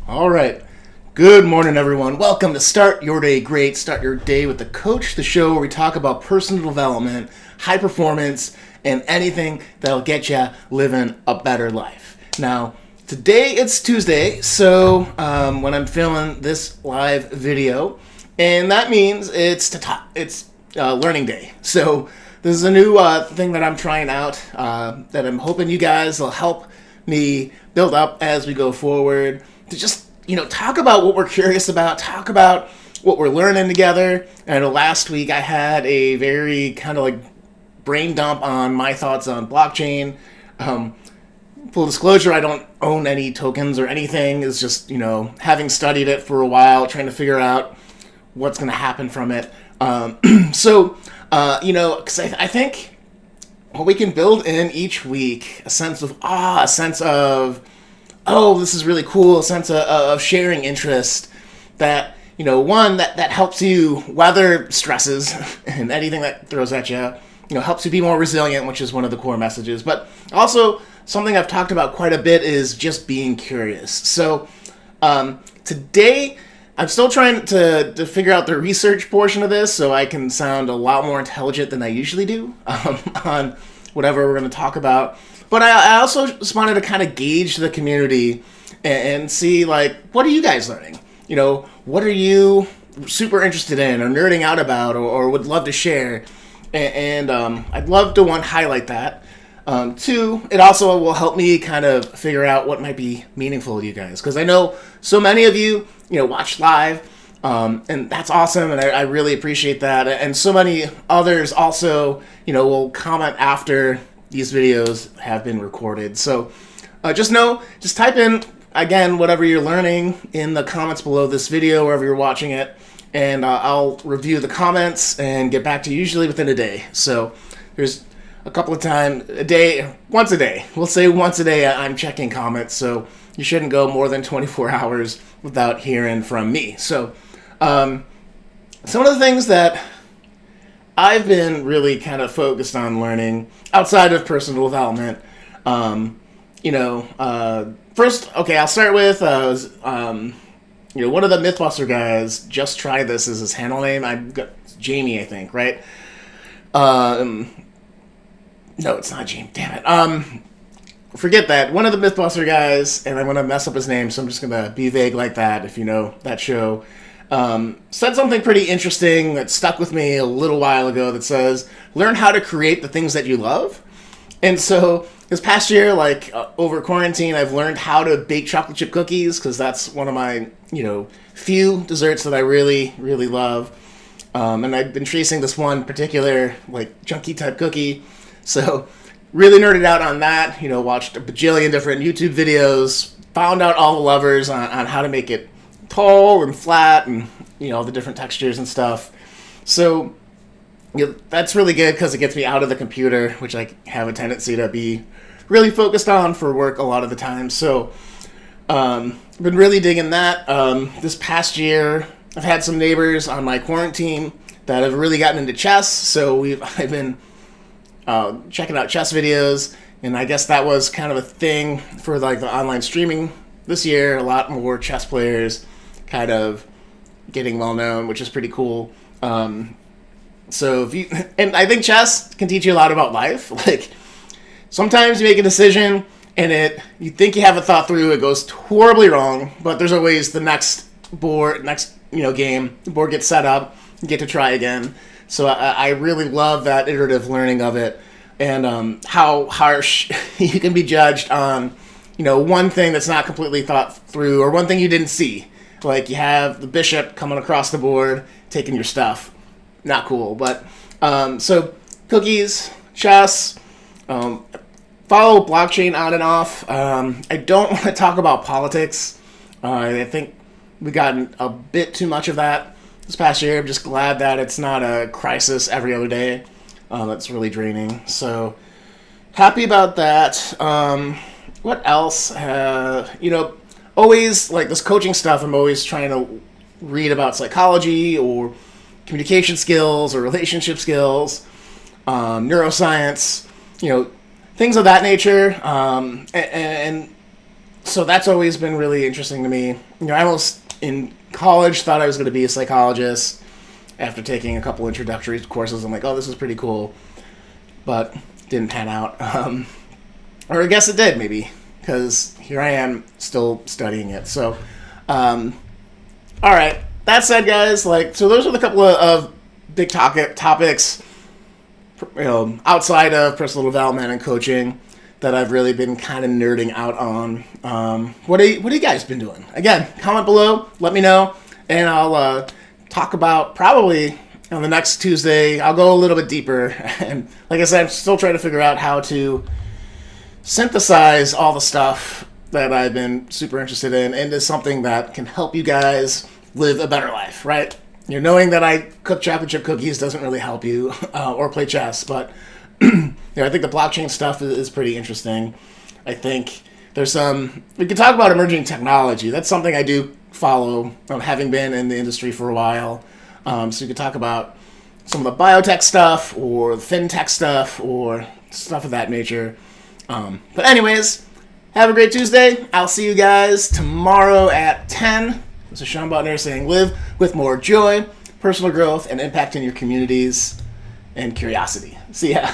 All right. Good morning, everyone. Welcome to Start Your Day Great. Start your day with the coach, the show where we talk about personal development, high performance, and anything that'll get you living a better life. Now, today it's Tuesday, so when I'm filming this live video, and that means it's learning day. So this is a new thing that I'm trying out that I'm hoping you guys will help me build up as we go forward to just talk about what we're curious about, talk about what we're learning together. And last week I had a very kind of like brain dump on my thoughts on blockchain. Full disclosure, I don't own any tokens or anything. It's just having studied it for a while, trying to figure out what's going to happen from it. Because I think what we can build in each week, a sense of awe, a sense of, oh, this is really cool, a sense of sharing interest that, one, that helps you weather stresses and anything that throws at you, helps you be more resilient, which is one of the core messages. But also, something I've talked about quite a bit is just being curious. So today, I'm still trying to figure out the research portion of this so I can sound a lot more intelligent than I usually do on whatever we're going to talk about. But I also just wanted to kind of gauge the community and see, like, what are you guys learning? What are you super interested in or nerding out about or would love to share? And I'd love to, one, highlight that. Two, it also will help me kind of figure out what might be meaningful to you guys. Because I know so many of you, watch live, and that's awesome, and I really appreciate that. And so many others also, will comment after these videos have been recorded. So just type in, again, whatever you're learning in the comments below this video, wherever you're watching it, and I'll review the comments and get back to you usually within a day. So there's a couple of times once a day. We'll say once a day I'm checking comments, so you shouldn't go more than 24 hours without hearing from me. So some of the things that I've been really kind of focused on learning outside of personal development, first, okay, I'll start with, one of the Mythbuster guys, Just Try This is his handle name. I've got Jamie, I think, right? No, it's not Jamie, damn it. Forget that. One of the Mythbuster guys, and I'm going to mess up his name, so I'm just going to be vague like that if you know that show, said something pretty interesting that stuck with me a little while ago that says, learn how to create the things that you love. And so this past year, over quarantine, I've learned how to bake chocolate chip cookies because that's one of my, few desserts that I really, really love. And I've been tracing this one particular, chunky type cookie. So really nerded out on that, watched a bajillion different YouTube videos, found out all the levers on how to make it tall and flat and, all the different textures and stuff. So that's really good because it gets me out of the computer, which I have a tendency to be really focused on for work a lot of the time. So I've been really digging that. This past year, I've had some neighbors on my quarantine that have really gotten into chess. So I've been checking out chess videos, and I guess that was kind of a thing for the online streaming this year. A lot more chess players kind of getting well known, which is pretty cool. So and I think chess can teach you a lot about life. Sometimes you make a decision and you think you have it thought through, it goes horribly wrong, but there's always the next game, the board gets set up, you get to try again. So I really love that iterative learning of it, and how harsh you can be judged on, one thing that's not completely thought through, or one thing you didn't see. Like you have the bishop coming across the board, taking your stuff. Not cool, but so cookies, chess, follow blockchain on and off. I don't want to talk about politics. I think we've gotten a bit too much of that this past year. I'm just glad that it's not a crisis every other day. That's really draining. So happy about that. What else? Always this coaching stuff. I'm always trying to read about psychology or communication skills or relationship skills, neuroscience, things of that nature. And So that's always been really interesting to me. I almost in college thought I was going to be a psychologist. After taking a couple introductory courses, I'm like, oh, this is pretty cool, but didn't pan out. Or I guess it did, maybe, because here I am still studying it. So, all right. That said, guys, so those are the couple of big topics, outside of personal development and coaching that I've really been kind of nerding out on. What are you guys been doing? Again, comment below, let me know, and I'll talk about probably on the next Tuesday. I'll go a little bit deeper, and like I said, I'm still trying to figure out how to synthesize all the stuff that I've been super interested in into something that can help you guys live a better life, right? Knowing that I cook chocolate chip cookies doesn't really help you, or play chess, but I think the blockchain stuff is pretty interesting. I think there's we could talk about emerging technology. That's something I do follow, having been in the industry for a while. So you could talk about some of the biotech stuff or the fintech stuff or stuff of that nature. But anyways, have a great Tuesday. I'll see you guys tomorrow at 10. This is Sean Butner saying live with more joy, personal growth, and impact in your communities and curiosity. See ya.